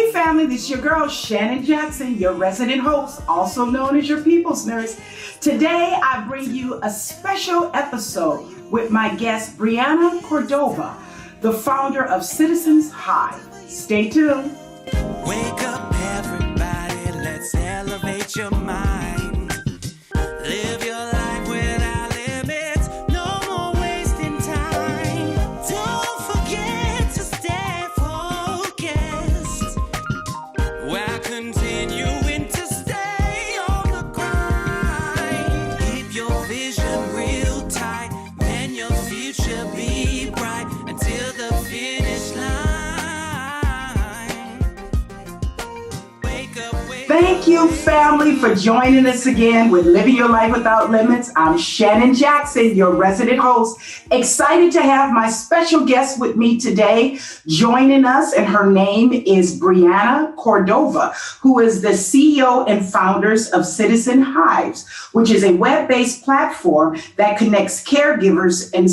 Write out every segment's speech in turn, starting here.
Hey family, this is your girl Shannon Jackson, your resident host, also known as your people's nurse. Today I bring you a special episode with my guest Briana Cordova, the founder of Citizens Hive. Stay tuned. Wake up everybody, let's elevate your mind. Live your life without limits, no more wasting time. Don't forget to stay focused while continuing to stay on the grind. Keep your vision real tight, then your future be bright until the finish line. Thank you, family, for joining us again with Living Your Life Without Limits. I'm Shannon Jackson, your resident host. Excited to have my special guest with me today, joining us, and her name is Briana Cordova, who is the CEO and founders of Citizen Hives, which is a web-based platform that connects caregivers and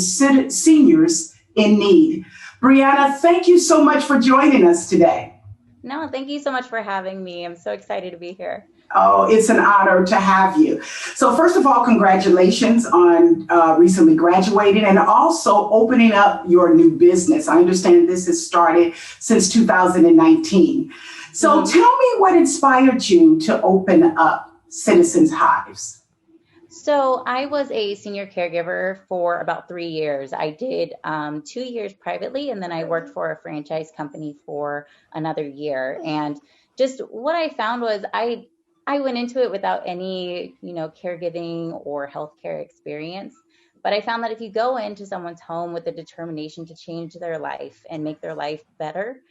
seniors in need. Briana, thank you so much for joining us today. No, thank you so much for having me. I'm so excited to be here. Oh, it's an honor to have you. So first of all, congratulations on recently graduating and also opening up your new business. I understand this has started since 2019. So tell me what inspired you to open up Citizens Hives. So I was a senior caregiver for about 3 years. I did 2 years privately, and then I worked for a franchise company for another year. And just what I found was I went into it without any, caregiving or healthcare experience. But I found that if you go into someone's home with the determination to change their life and make their life better,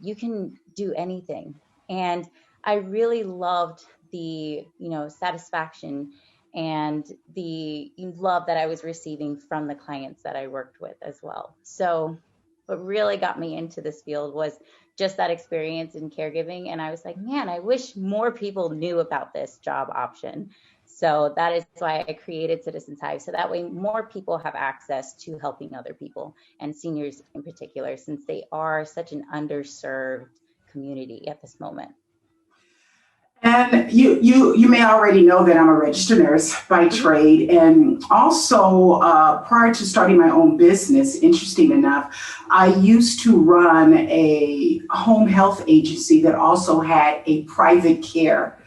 you can do anything. And I really loved the, satisfaction and the love that I was receiving from the clients that I worked with as well. So what really got me into this field was just that experience in caregiving. And I was like, man, I wish more people knew about this job option. So that is why I created Citizens Hive. So that way more people have access to helping other people, and seniors in particular, since they are such an underserved community at this moment. And you may already know that I'm a registered nurse by trade. And also, prior to starting my own business, interesting enough, I used to run a home health agency that also had a private care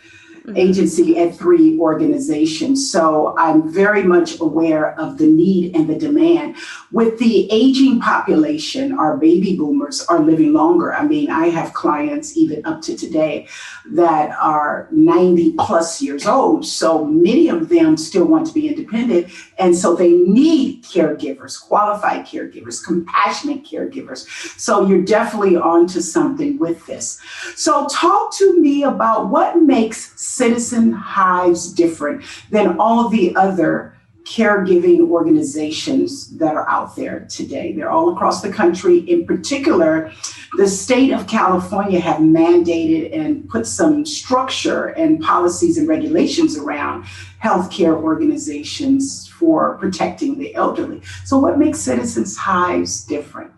agency at 3 organizations. So I'm very much aware of the need and the demand. With the aging population, our baby boomers are living longer. I mean, I have clients even up to today that are 90 plus years old. So many of them still want to be independent. And so they need caregivers, qualified caregivers, compassionate caregivers. So you're definitely onto something with this. So talk to me about what makes Citizen Hives different than all the other caregiving organizations that are out there today. They're all across the country. In particular, the state of California have mandated and put some structure and policies and regulations around healthcare organizations for protecting the elderly. So what makes Citizens Hives different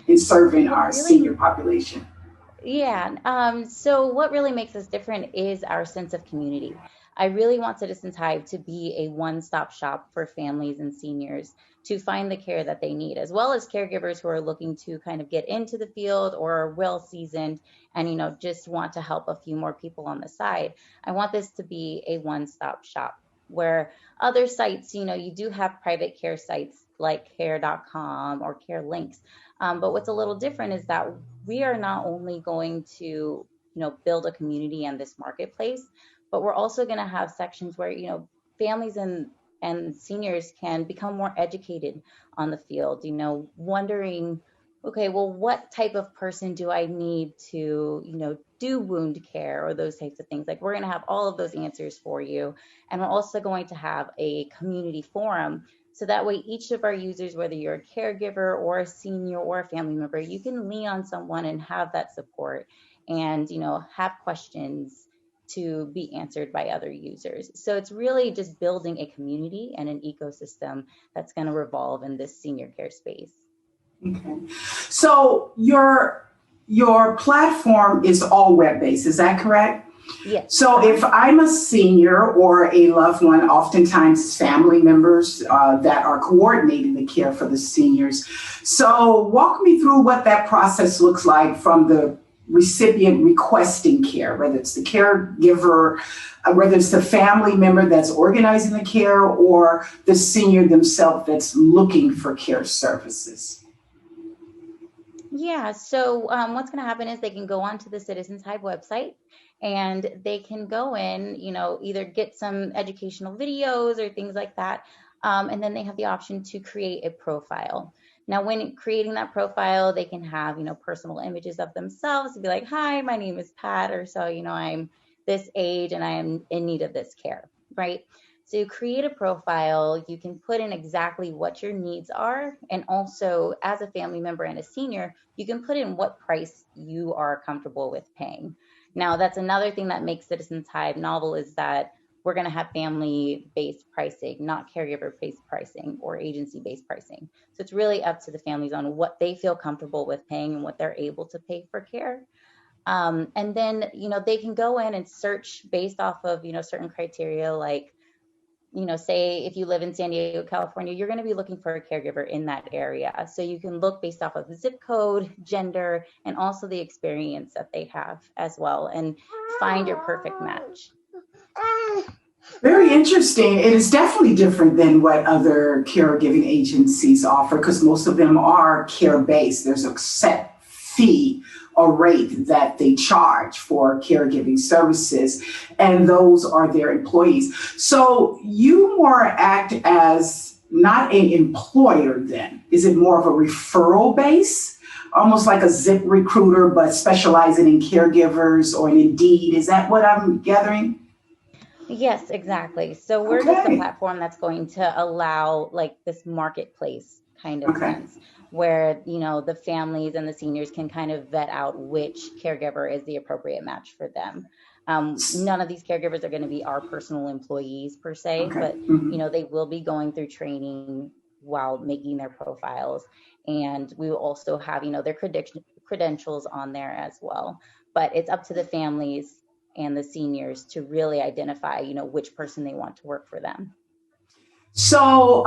in serving our senior population? Yeah. So what really makes us different is our sense of community. I really want Citizens Hive to be a one-stop shop for families and seniors to find the care that they need, as well as caregivers who are looking to kind of get into the field or are well-seasoned and, just want to help a few more people on the side. I want this to be a one-stop shop where other sites, you do have private care sites like care.com or care links. But what's a little different is that we are not only going to, build a community in this marketplace, but we're also going to have sections where, families and seniors can become more educated on the field, wondering, okay, well, what type of person do I need to, do wound care or those types of things? Like, we're going to have all of those answers for you. And we're also going to have a community forum. So that way, each of our users, whether you're a caregiver or a senior or a family member, you can lean on someone and have that support and, have questions to be answered by other users. So it's really just building a community and an ecosystem that's going to revolve in this senior care space. Okay. So your your platform is all web-based, is that correct? Yes. So if I'm a senior or a loved one, oftentimes it's family members that are coordinating the care for the seniors. So walk me through what that process looks like from the recipient requesting care, whether it's the caregiver, whether it's the family member that's organizing the care, or the senior themselves that's looking for care services. Yeah, so what's going to happen is they can go onto the Citizens Hive website and they can go in, either get some educational videos or things like that. And then they have the option to create a profile. Now, when creating that profile, they can have, personal images of themselves to be like, hi, my name is Pat, or so, I'm this age and I am in need of this care, right? So you create a profile, you can put in exactly what your needs are. And also as a family member and a senior, you can put in what price you are comfortable with paying. Now, that's another thing that makes Citizens Hive novel is that we're going to have family-based pricing, not caregiver-based pricing or agency-based pricing. So it's really up to the families on what they feel comfortable with paying and what they're able to pay for care. And then, they can go in and search based off of, certain criteria like, say if you live in San Diego, California, you're going to be looking for a caregiver in that area. So you can look based off of the zip code, gender, and also the experience that they have as well, and find your perfect match. Very interesting. It is definitely different than what other caregiving agencies offer because most of them are care-based. There's a set fee or rate that they charge for caregiving services, and those are their employees. So you more act as not an employer then. Is it more of a referral base? Almost like a Zip recruiter, but specializing in caregivers or an Indeed. Is that what I'm gathering? Yes, exactly. So we're just a platform that's going to allow like this marketplace kind of sense where, the families and the seniors can kind of vet out which caregiver is the appropriate match for them. None of these caregivers are going to be our personal employees per se, but, they will be going through training while making their profiles. And we will also have, their credentials on there as well. But it's up to the families and the seniors to really identify, which person they want to work for them. So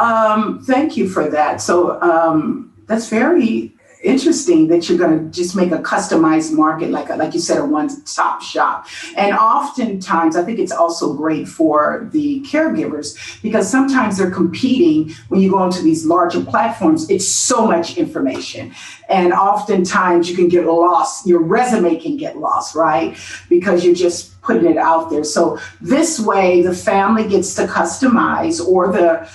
thank you for that. So that's very interesting that you're going to just make a customized market, like you said, a one-stop shop. And oftentimes, I think it's also great for the caregivers because sometimes they're competing when you go onto these larger platforms. It's so much information. And oftentimes you can get lost. Your resume can get lost, right? Because you're just putting it out there. So this way, the family gets to customize, or the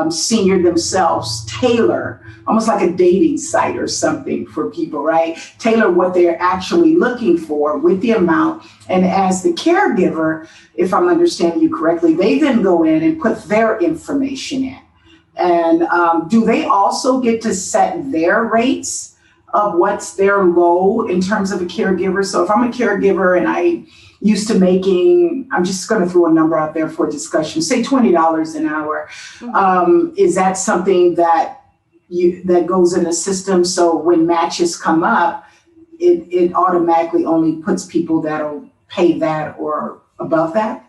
senior themselves tailor, almost like a dating site or something for people, right? Tailor what they're actually looking for with the amount. And as the caregiver, if I'm understanding you correctly, they then go in and put their information in. And do they also get to set their rates of what's their low in terms of a caregiver? So if I'm a caregiver and I used to making, I'm just going to throw a number out there for discussion, say $20 an hour. Is that something that goes in the system? So when matches come up, it automatically only puts people that'll pay that or above that?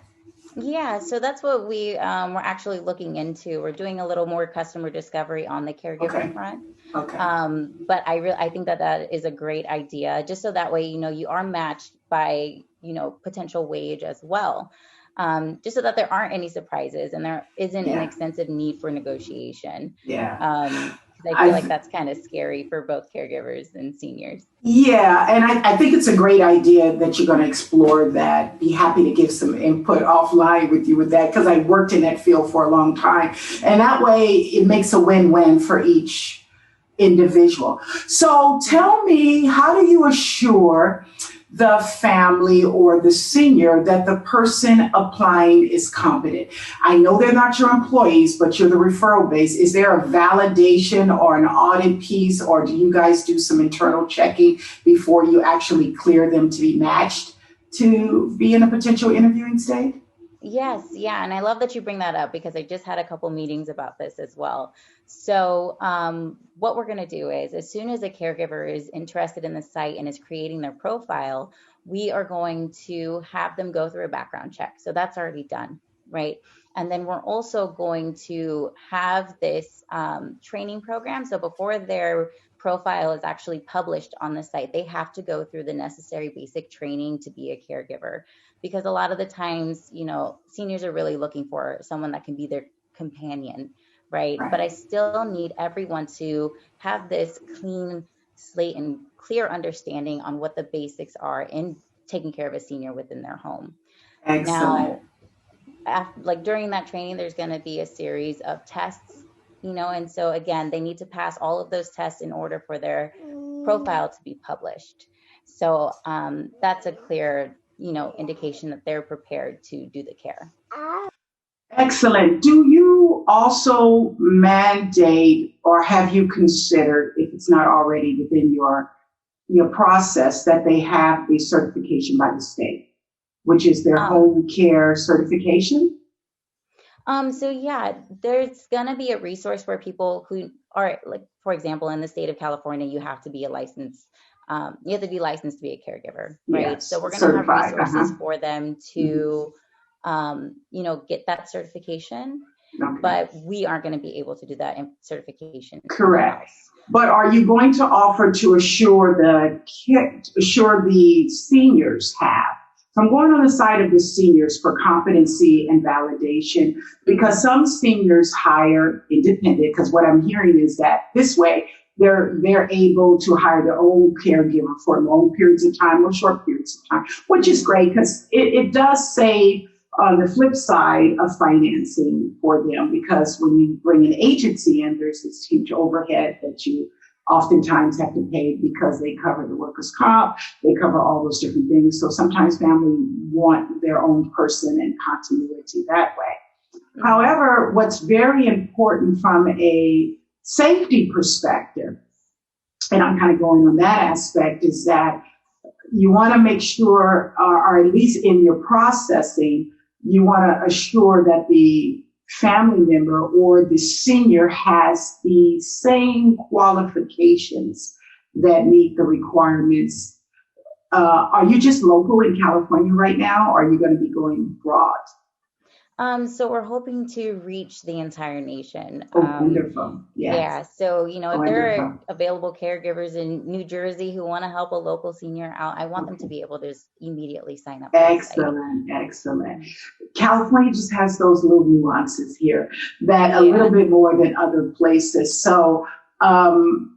Yeah, so that's what we're actually looking into. We're doing a little more customer discovery on the caregiver front. But I think that is a great idea, just so that way, you are matched by, potential wage as well. Just so that there aren't any surprises and there isn't an extensive need for negotiation. Because I feel like that's kind of scary for both caregivers and seniors. Yeah, and I think it's a great idea that you're going to explore that. Be happy to give some input offline with you with that, because I worked in that field for a long time. And that way it makes a win-win for each individual. So tell me, how do you assure the family or the senior that the person applying is competent? I know they're not your employees, but you're the referral base. Is there a validation or an audit piece, or do you guys do some internal checking before you actually clear them to be matched to be in a potential interviewing state? Yes, yeah, and I love that you bring that up because I just had a couple meetings about this as well. So, what we're going to do is, as soon as a caregiver is interested in the site and is creating their profile, we are going to have them go through a background check. So that's already done, right? And then we're also going to have this training program. So before their profile is actually published on the site, they have to go through the necessary basic training to be a caregiver, because a lot of the times, seniors are really looking for someone that can be their companion, right? But Right. I still need everyone to have this clean slate and clear understanding on what the basics are in taking care of a senior within their home. Excellent. Now, like during that training, there's going to be a series of tests, and so again, they need to pass all of those tests in order for their profile to be published. So that's a clear, indication that they're prepared to do the care. Excellent. Do you also mandate or have you considered, if it's not already within your process, that they have the certification by the state, which is their Um, home care certification? so yeah, there's gonna be a resource where people who are, like, for example, in the state of California, you have to be licensed to be a caregiver, right? So Yes, we're gonna have certified. resources for them Mhm. to, get that certification, Okay, but we aren't going to be able to do that certification in correct. house. But are you going to offer to assure the seniors have? So I'm going on the side of the seniors for competency and validation because Hmm. some seniors hire independent. Because what I'm hearing is that this way they're able to hire their own caregiver for long periods of time or short periods of time, which is great because it does save on the flip side of financing for them, because when you bring an agency in, there's this huge overhead that you oftentimes have to pay because they cover the workers' comp, they cover all those different things. So sometimes families want their own person and continuity that way. Hmm. However, what's very important from a safety perspective, and I'm kind of going on that aspect, is that you want to make sure, or at least in your processing, you want to assure that the family member or the senior has the same qualifications that meet the requirements. Are you just local in California right now, or are you going to be going abroad? So we're hoping to reach the entire nation. Oh, wonderful. Yes, Yeah, so if there are wonderful. available caregivers in New Jersey who want to help a local senior out, I want them to Okay. be able to just immediately sign up for the site. Excellent, excellent. California just has those little nuances here that a little Yeah. bit more than other places. So, um,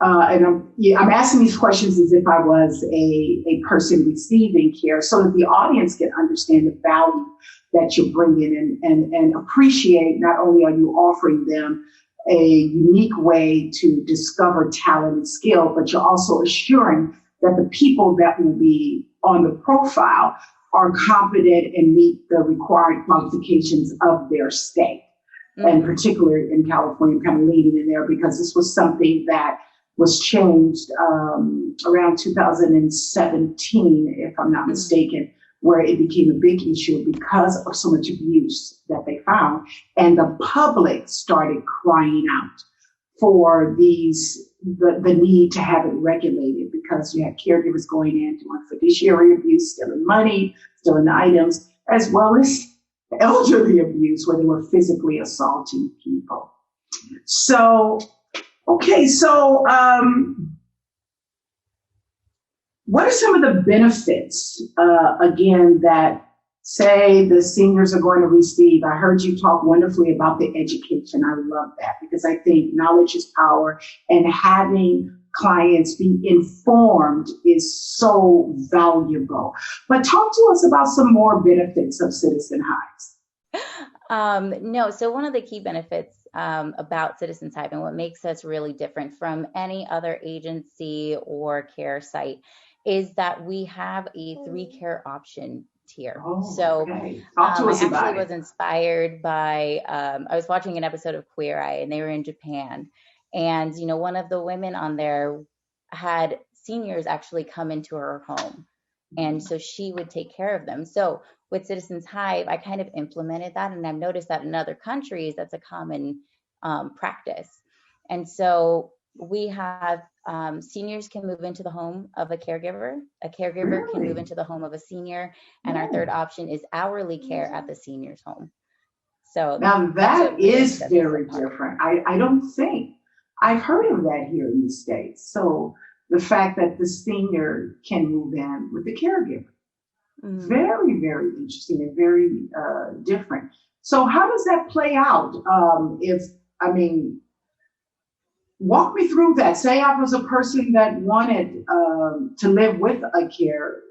and I'm asking these questions as if I was a person receiving care so that the audience can understand the value that you're bringing and appreciate not only are you offering them a unique way to discover talent and skill, but you're also assuring that the people that will be on the profile are competent and meet the required qualifications of their state. And Hmm. particularly in California, I'm kind of leading in there because this was something that was changed around 2017, if I'm not Hmm. mistaken, where it became a big issue because of so much abuse that they found. And the public started crying out for the need to have it regulated because you had caregivers going in doing fiduciary abuse, stealing money, stealing items, as well as elderly abuse where they were physically assaulting people. So, okay, so what are some of the benefits, again, that say the seniors are going to receive? I heard you talk wonderfully about the education. I love that because I think knowledge is power, and having clients be informed is so valuable. But talk to us about some more benefits of Citizen Hives. No, so one of the key benefits about Citizens Hive and what makes us really different from any other agency or care site is that we have a 3 care option tier. Oh, So okay. Talk to I us actually about it. was inspired by, I was watching an episode of Queer Eye and they were in Japan. And, one of the women on there had seniors actually come into her home And so she would take care of them. So with Citizens Hive, I kind of implemented that, and I've noticed that in other countries, that's a common practice. And so we have seniors can move into the home of a caregiver can move Really? into the home of a senior, and our third Oh. option is hourly care at the senior's home. So Now that's what that really is sets us very apart. different. I don't think I've heard of that here in the States. So the fact that the senior can move in with the caregiver, Mhm. very, very interesting and very different. So how does that play out? If I mean, walk me through that. Say I was a person that wanted to live with a taker,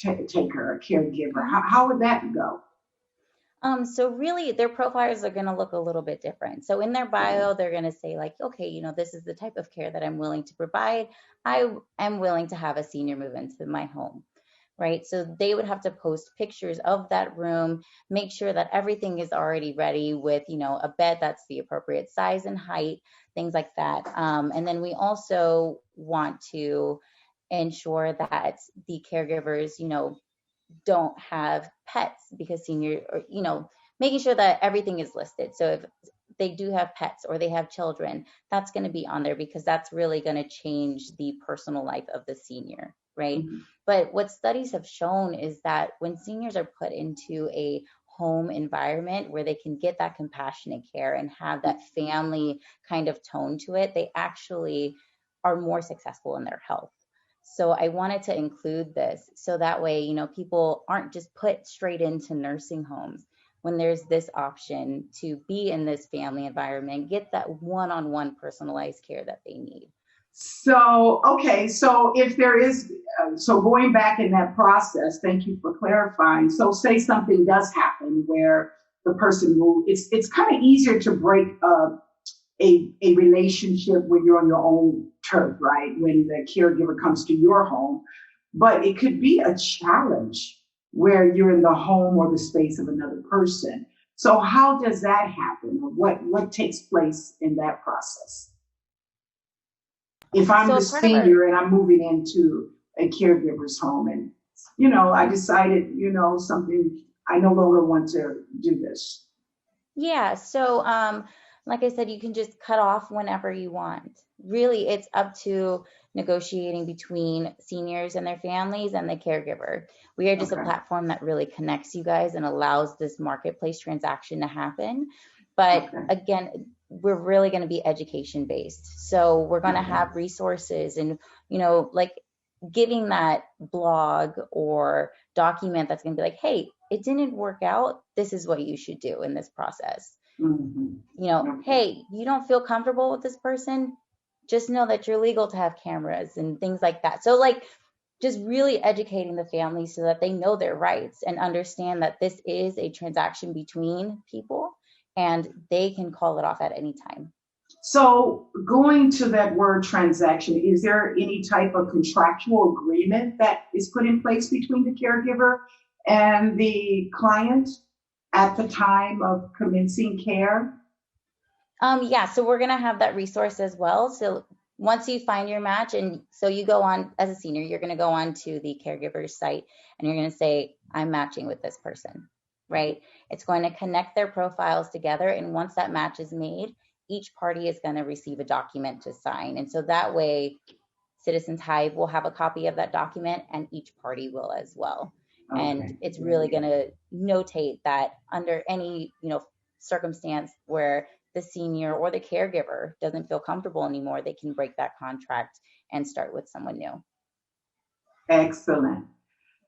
a caregiver. Mhm. How would that go? So really their profiles are going to look a little bit different. So in their Okay. bio, they're going to say like, okay, this is the type of care that I'm willing to provide. I am willing to have a senior move into my home, right? So they would have to post pictures of that room, make sure that everything is already ready with, a bed that's the appropriate size and height, things like that. And then we also want to ensure that the caregivers, don't have pets, because senior, or making sure that everything is listed. So if they do have pets or they have children, that's going to be on there, because that's really going to change the personal life of the senior, right? Mhm. But what studies have shown is that when seniors are put into a home environment where they can get that compassionate care and have that family kind of tone to it, they actually are more successful in their health. So I wanted to include this so that way, people aren't just put straight into nursing homes. When there's this option to be in this family environment, get that one-on-one personalized care that they need. So, okay, so if there is, so going back in that process, thank you for clarifying. So, say something does happen where the person moves, it's kind of easier to break a relationship when you're on your own turf, right? When the caregiver comes to your home, but it could be a challenge where you're in the home or the space of another person. So, how does that happen? What takes place in that process? If I'm So the a part of our senior and I'm moving into a caregiver's home and, I decided, something, I no longer want to do this. Yeah, so like I said, you can just cut off whenever you want. Really, it's up to negotiating between seniors and their families and the caregiver. We are just a Okay. platform that really connects you guys and allows this marketplace transaction to happen. But Okay. again, we're really going to be education based. So we're going to Okay. have resources and, like giving that blog or document that's going to be like, hey, it didn't work out. This is what you should do in this process. Hmm. Okay. Hey, you don't feel comfortable with this person? Just know that you're legal to have cameras and things like that. So, like, just really educating the family so that they know their rights and understand that this is a transaction between people and they can call it off at any time. So going to that word transaction, is there any type of contractual agreement that is put in place between the caregiver and the client at the time of commencing care? Yeah, so we're gonna have that resource as well. So once you find your match, and so you go on as a senior, you're gonna go on to the caregiver's site and you're gonna say, I'm matching with this person, right? It's going to connect their profiles together. And once that match is made, each party is gonna receive a document to sign. And so that way, Citizens Hive will have a copy of that document and each party will as well. And Okay, it's really very going good. to notate that under any, circumstance where the senior or the caregiver doesn't feel comfortable anymore, they can break that contract and start with someone new. Excellent.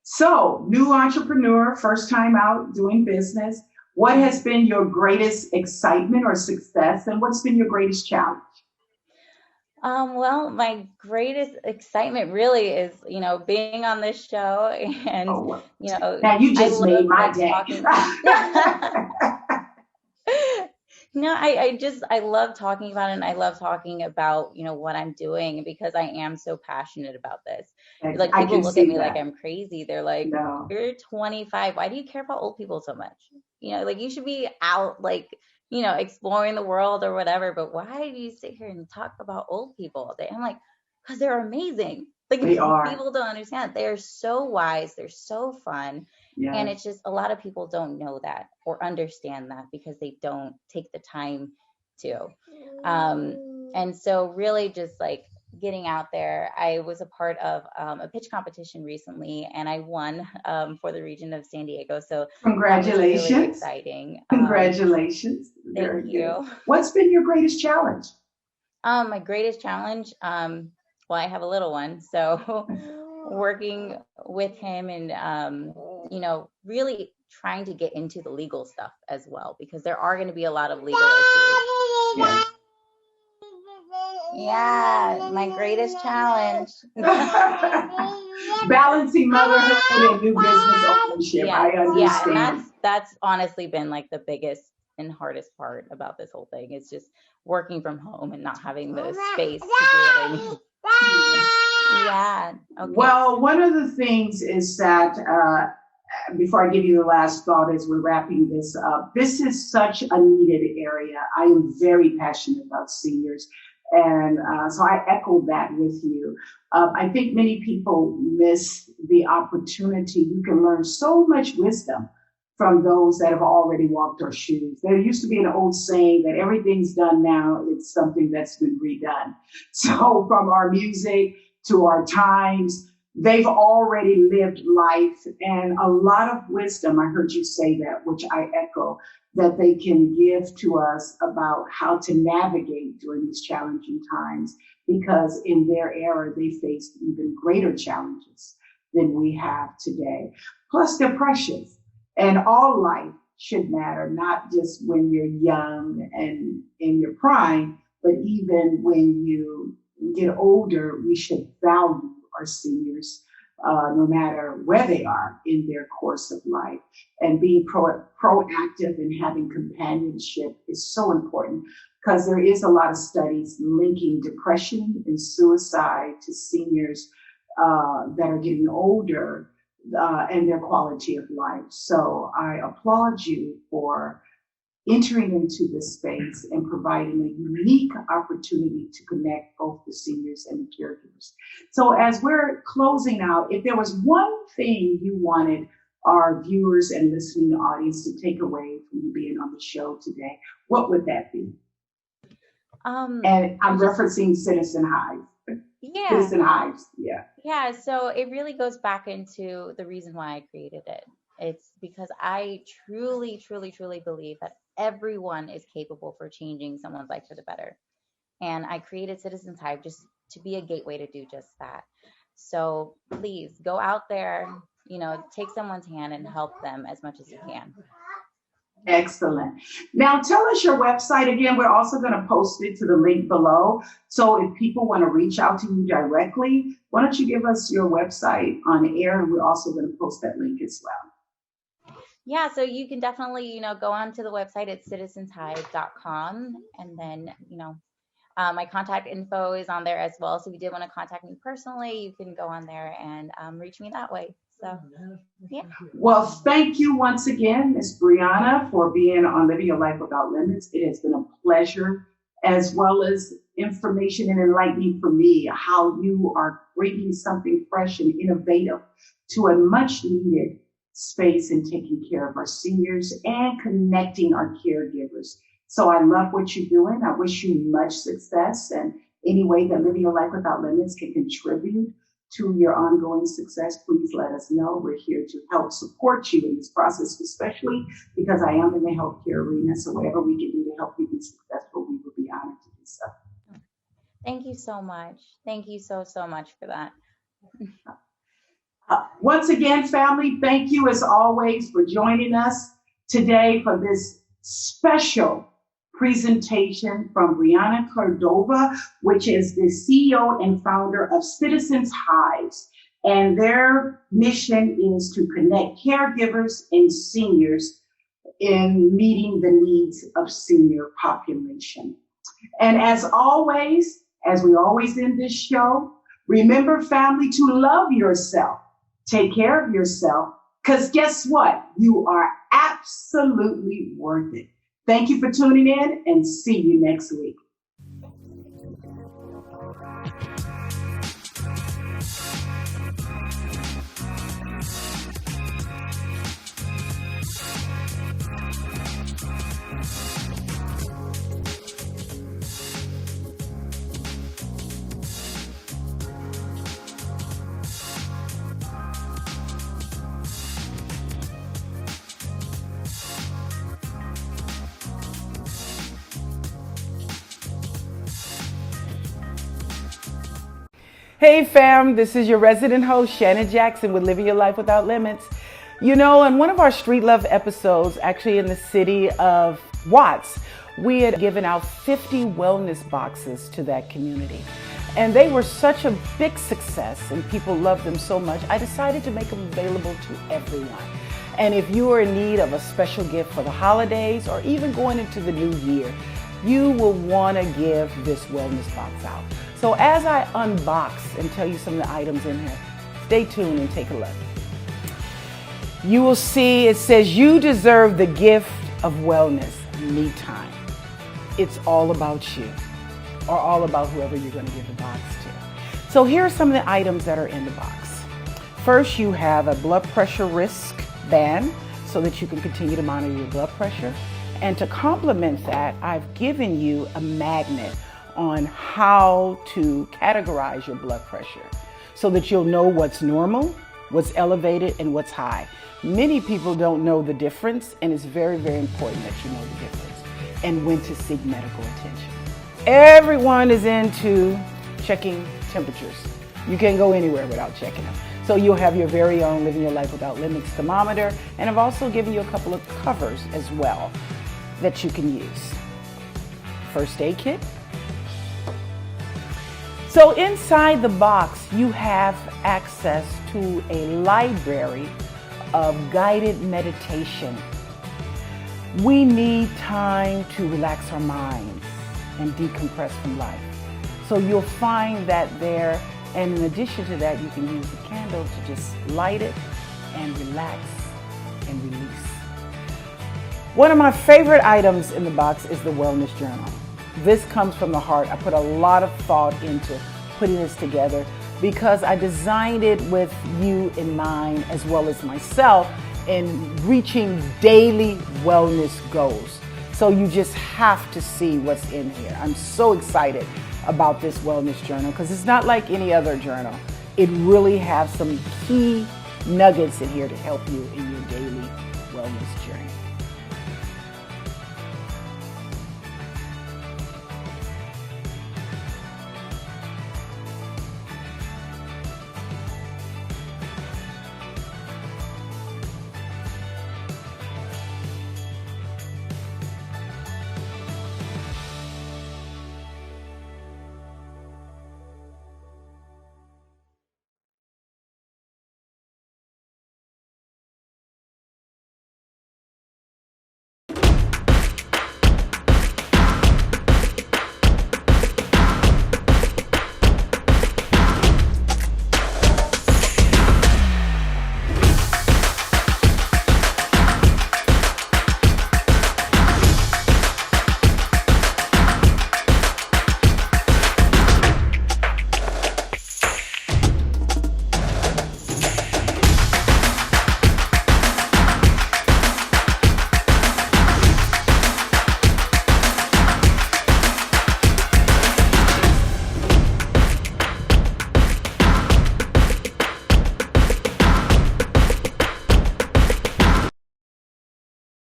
So, new entrepreneur, first time out doing business. What has Mhm. been your greatest excitement or success, and what's been your greatest challenge? Well, my greatest excitement really is, being on this show and, Oh, well, you know, now you I just made love my like day. talking. No, I love talking about it, and I love talking about, what I'm doing because I am so passionate about this. Like I people can look at see me like that. I'm crazy. They're like, No. "You're 25. Why do you care about old people so much? Like you should be out like, exploring the world or whatever, but why do you sit here and talk about old people all day?" I'm like, "Because they're amazing. Like They are. people don't understand. They are so wise. They're so fun. And Yes. it's just a lot of people don't know that or understand that because they don't take the time to. And so really just like getting out there, I was a part of a pitch competition recently and I won for the region of San Diego. So that was really Congratulations. exciting. Congratulations. Thank Very you. good. What's been your greatest challenge? My greatest challenge, well, I have a little one, so working with him and, really trying to get into the legal stuff as well, because there are going to be a lot of legal issues. Yes. Yeah, my greatest challenge. Balancing motherhood and new business ownership. I understand. Yeah, and that's honestly been like the biggest and hardest part about this whole thing. It's just working from home and not having the space to do what I need. Yeah. Okay. Well, one of the things is that before I give you the last thought as we're wrapping this up, this is such a needed area. I am very passionate about seniors. And so I echo that with you. I think many people miss the opportunity. You can learn so much wisdom from those that have already walked our shoes. There used to be an old saying that everything's done now, it's something that's been redone. So from our music to our times, they've already lived life and a lot of wisdom. I heard you say that, which I echo, that they can give to us about how to navigate during these challenging times, because in their era, they faced even greater challenges than we have today. Plus, they're precious. And all life should matter, not just when you're young and in your prime, but even when you get older, we should value our seniors, no matter where they are in their course of life. And being proactive and having companionship is so important, because there is a lot of studies linking depression and suicide to seniors that are getting older and their quality of life. So I applaud you for entering into this space and providing a unique opportunity to connect both the seniors and the caregivers. So as we're closing out, if there was one thing you wanted our viewers and listening audience to take away from you being on the show today, what would that be? And I'm referencing Citizen Hive. Yeah. Citizen Hives, yeah. Yeah, so it really goes back into the reason why I created it. It's because I truly, truly, truly believe that everyone is capable for changing someone's life for the better. And I created Citizens Hive just to be a gateway to do just that. So please go out there, take someone's hand and help them as much as you can. Excellent. Now tell us your website again. We're also going to post it to the link below. So if people want to reach out to you directly, why don't you give us your website on air, and we're also going to post that link as well. Yeah, so you can definitely, go onto the website at citizenshive.com, and then, my contact info is on there as well. So if you did want to contact me personally, you can go on there and reach me that way. So, yeah. Well, thank you once again, Ms. Briana, for being on Living Your Life Without Limits. It has been a pleasure, as well as information and enlightening for me, how you are bringing something fresh and innovative to a much needed space in taking care of our seniors and connecting our caregivers. So I love what you're doing. I wish you much success, and any way that Living Your Life Without Limits can contribute to your ongoing success, please let us know. We're here to help support you in this process, especially because I am in the healthcare arena. So whatever we can do to help you be successful, we will be honored to do so. Thank you so much. Thank you so, so much for that. Once again, family, thank you as always for joining us today for this special presentation from Briana Cordova, which is the CEO and founder of Citizens Hives. And their mission is to connect caregivers and seniors in meeting the needs of senior population. And as always, as we always end this show, remember, family, to love yourself. Take care of yourself, because guess what? You are absolutely worth it. Thank you for tuning in, and see you next week. Hey fam, this is your resident host, Shannon Jackson with Living Your Life Without Limits. You know, in one of our Street Love episodes, actually in the city of Watts, we had given out 50 wellness boxes to that community. And they were such a big success and people loved them so much, I decided to make them available to everyone. And if you are in need of a special gift for the holidays or even going into the new year, you will want to give this wellness box out. So as I unbox and tell you some of the items in here, stay tuned and take a look. You will see it says you deserve the gift of wellness, me time. It's all about you, or all about whoever you're going to give the box to. So here are some of the items that are in the box. First, you have a blood pressure risk band so that you can continue to monitor your blood pressure. And to complement that, I've given you a magnet on how to categorize your blood pressure so that you'll know what's normal, what's elevated, and what's high. Many people don't know the difference, and it's very, very important that you know the difference and when to seek medical attention. Everyone is into checking temperatures. You can't go anywhere without checking them. So you'll have your very own Living Your Life Without Limits thermometer, and I've also given you a couple of covers as well that you can use. First aid kit. So inside the box, you have access to a library of guided meditation. We need time to relax our minds and decompress from life. So you'll find that there, and in addition to that, you can use the candle to just light it and relax and release. One of my favorite items in the box is the wellness journal. This comes from the heart. I put a lot of thought into putting this together because I designed it with you in mind as well as myself in reaching daily wellness goals. So you just have to see what's in here. I'm so excited about this wellness journal because it's not like any other journal. It really has some key nuggets in here to help you in your daily wellness journey.